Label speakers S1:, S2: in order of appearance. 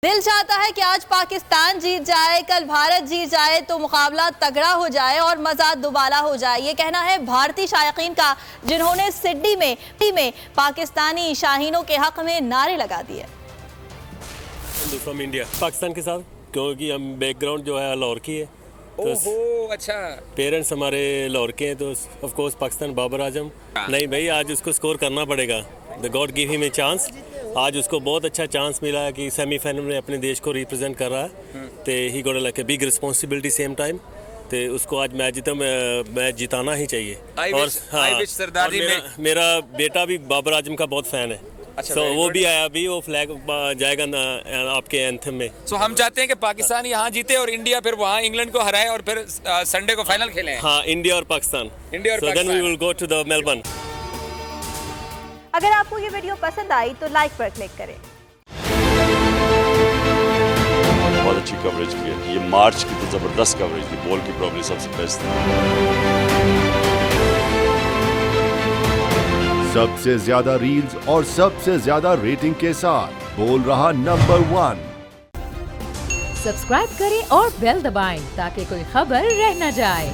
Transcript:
S1: दिल चाहता है कि आज पाकिस्तान जीत जाए, कल भारत जीत जाए तो मुकाबला तगड़ा हो जाए और मजा दुबाला हो जाए। ये कहना है भारतीय शायकीन का, जिन्होंने सिडनी में पाकिस्तानी शाहीनों के हक में नारे लगा दिए।
S2: फ्रॉम इंडिया, पाकिस्तान के साथ, क्योंकि हम बैकग्राउंड जो है लाहौर की है। तो
S3: ओहो, अच्छा।
S2: पेरेंट्स हमारे लाहौर के हैं, तो ऑफ कोर्स पाकिस्तान बाबर आजम। नहीं भाई, आज उसको स्कोर करना पड़ेगा। The God give him a chance. आज उसको बहुत अच्छा चांस मिला है कि सेमीफाइनल में अपने देश को रिप्रेजेंट कर रहा है। तो he got like a big responsibility same time. तो उसको आज मैच जिताना ही चाहिए। मेरा बेटा भी बाबर आजम का बहुत फैन है।
S3: अच्छा,
S2: so, वो भी आया, अभी वो फ्लैग जाएगा आपके एंथम में।
S3: सो हम चाहते हैं कि पाकिस्तान यहाँ जीते और इंडिया फिर वहाँ इंग्लैंड को हराए और फिर संडे को फाइनल खेलें।
S2: हाँ, इंडिया और Pakistan.
S3: So
S2: then we will go to the Melbourne.
S1: अगर आपको ये वीडियो पसंद आई तो लाइक पर क्लिक करें।
S4: बहुत अच्छी कवरेज की है। ये मार्च की तो जबरदस्त कवरेज थी, बॉल की प्रॉब्लम सबसे बेस्ट थी।
S5: सबसे ज्यादा रील्स और सबसे ज्यादा रेटिंग के साथ बोल रहा नंबर 1।
S6: सब्सक्राइब करें और बेल दबाएं ताकि कोई खबर रह न जाए।